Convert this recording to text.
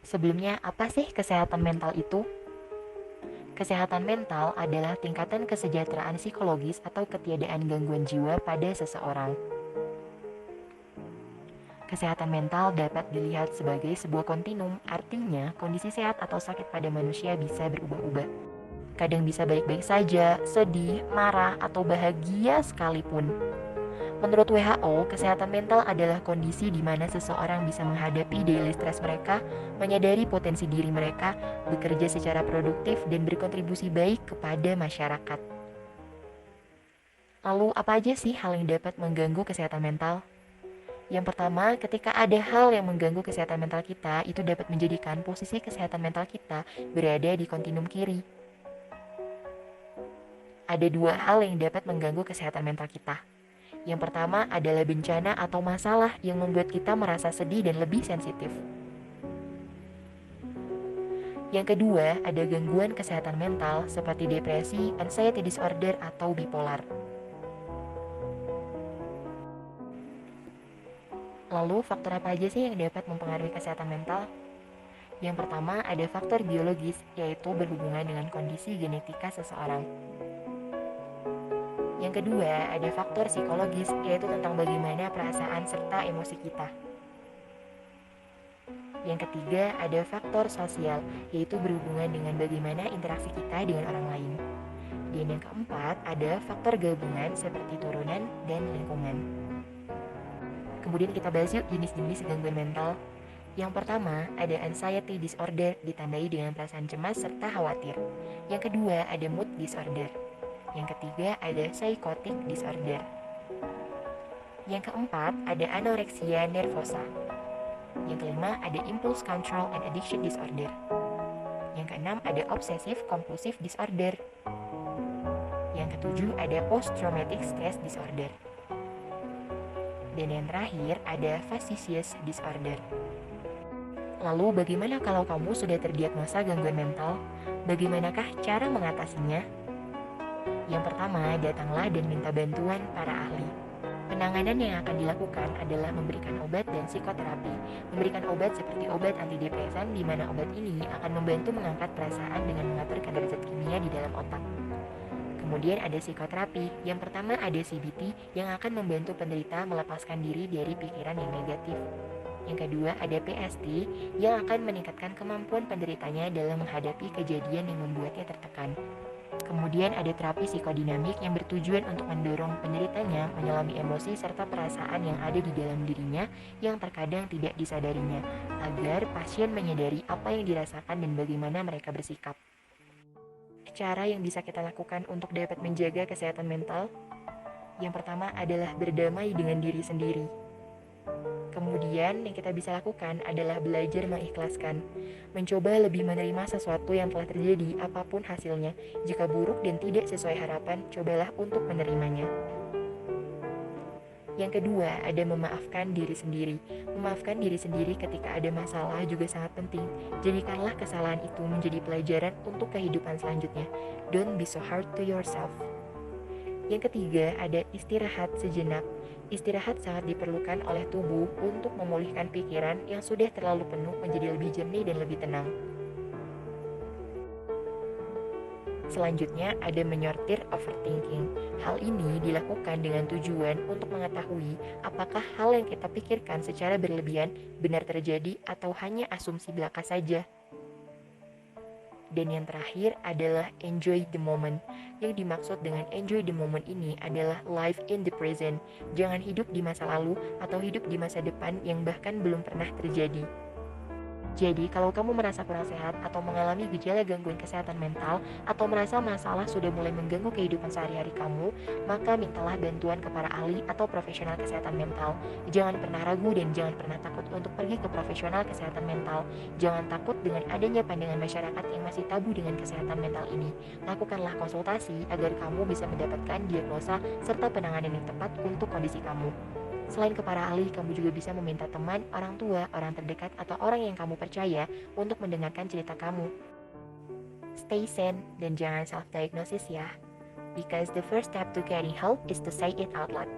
Sebelumnya, apa sih kesehatan mental itu? Kesehatan mental adalah tingkatan kesejahteraan psikologis atau ketiadaan gangguan jiwa pada seseorang. Kesehatan mental dapat dilihat sebagai sebuah kontinum, artinya kondisi sehat atau sakit pada manusia bisa berubah-ubah. Kadang bisa baik-baik saja, sedih, marah, atau bahagia sekalipun. Menurut WHO, kesehatan mental adalah kondisi di mana seseorang bisa menghadapi daily stress mereka, menyadari potensi diri mereka, bekerja secara produktif, dan berkontribusi baik kepada masyarakat. Lalu, apa aja sih hal yang dapat mengganggu kesehatan mental? Yang pertama, ketika ada hal yang mengganggu kesehatan mental kita, itu dapat menjadikan posisi kesehatan mental kita berada di kontinum kiri. Ada dua hal yang dapat mengganggu kesehatan mental kita. Yang pertama adalah bencana atau masalah yang membuat kita merasa sedih dan lebih sensitif. Yang kedua, ada gangguan kesehatan mental seperti depresi, anxiety disorder, atau bipolar. Lalu, faktor apa aja sih yang dapat mempengaruhi kesehatan mental? Yang pertama, ada faktor biologis, yaitu berhubungan dengan kondisi genetika seseorang. Yang kedua, ada faktor psikologis, yaitu tentang bagaimana perasaan serta emosi kita. Yang ketiga, ada faktor sosial, yaitu berhubungan dengan bagaimana interaksi kita dengan orang lain. Dan yang keempat, ada faktor gabungan seperti turunan dan lingkungan. Kemudian kita bahas yuk jenis-jenis gangguan mental. Yang pertama, ada anxiety disorder ditandai dengan perasaan cemas serta khawatir. Yang kedua, ada mood disorder. Yang ketiga, ada psychotic disorder. Yang keempat, ada anorexia nervosa. Yang kelima, ada impulse control and addiction disorder. Yang keenam, ada obsessive compulsive disorder. Yang ketujuh, ada post traumatic stress disorder. Dan yang terakhir, ada facetious disorder. Lalu bagaimana kalau kamu sudah terdiagnosa gangguan mental? Bagaimanakah cara mengatasinya? Yang pertama, datanglah dan minta bantuan para ahli. Penanganan yang akan dilakukan adalah memberikan obat dan psikoterapi. Memberikan obat seperti obat antidepresan, di mana obat ini akan membantu mengangkat perasaan dengan mengatur kadar zat kimia di dalam otak. Kemudian ada psikoterapi. Yang pertama ada CBT yang akan membantu penderita melepaskan diri dari pikiran yang negatif. Yang kedua ada PST yang akan meningkatkan kemampuan penderitanya dalam menghadapi kejadian yang membuatnya tertekan. Kemudian ada terapi psikodinamik yang bertujuan untuk mendorong penderitanya menyelami emosi serta perasaan yang ada di dalam dirinya yang terkadang tidak disadarinya, agar pasien menyadari apa yang dirasakan dan bagaimana mereka bersikap. Cara yang bisa kita lakukan untuk dapat menjaga kesehatan mental, yang pertama adalah berdamai dengan diri sendiri. Kemudian yang kita bisa lakukan adalah belajar mengikhlaskan, mencoba lebih menerima sesuatu yang telah terjadi apapun hasilnya. Jika buruk dan tidak sesuai harapan, cobalah untuk menerimanya. Yang kedua, ada memaafkan diri sendiri. Memaafkan diri sendiri ketika ada masalah juga sangat penting. Jadikanlah kesalahan itu menjadi pelajaran untuk kehidupan selanjutnya. Don't be so hard to yourself. Yang ketiga, ada istirahat sejenak. Istirahat sangat diperlukan oleh tubuh untuk memulihkan pikiran yang sudah terlalu penuh menjadi lebih jernih dan lebih tenang. Selanjutnya ada menyortir overthinking. Hal ini dilakukan dengan tujuan untuk mengetahui apakah hal yang kita pikirkan secara berlebihan benar terjadi atau hanya asumsi belaka saja. Dan yang terakhir adalah enjoy the moment. Yang dimaksud dengan enjoy the moment ini adalah live in the present. Jangan hidup di masa lalu atau hidup di masa depan yang bahkan belum pernah terjadi. Jadi, kalau kamu merasa kurang sehat atau mengalami gejala gangguan kesehatan mental atau merasa masalah sudah mulai mengganggu kehidupan sehari-hari kamu, maka mintalah bantuan ke para ahli atau profesional kesehatan mental. Jangan pernah ragu dan jangan pernah takut untuk pergi ke profesional kesehatan mental. Jangan takut dengan adanya pandangan masyarakat yang masih tabu dengan kesehatan mental ini. Lakukanlah konsultasi agar kamu bisa mendapatkan diagnosa serta penanganan yang tepat untuk kondisi kamu. Selain ke para ahli, kamu juga bisa meminta teman, orang tua, orang terdekat, atau orang yang kamu percaya untuk mendengarkan cerita kamu. Stay sane dan jangan self-diagnosis ya. Because the first step to getting help is to say it out loud.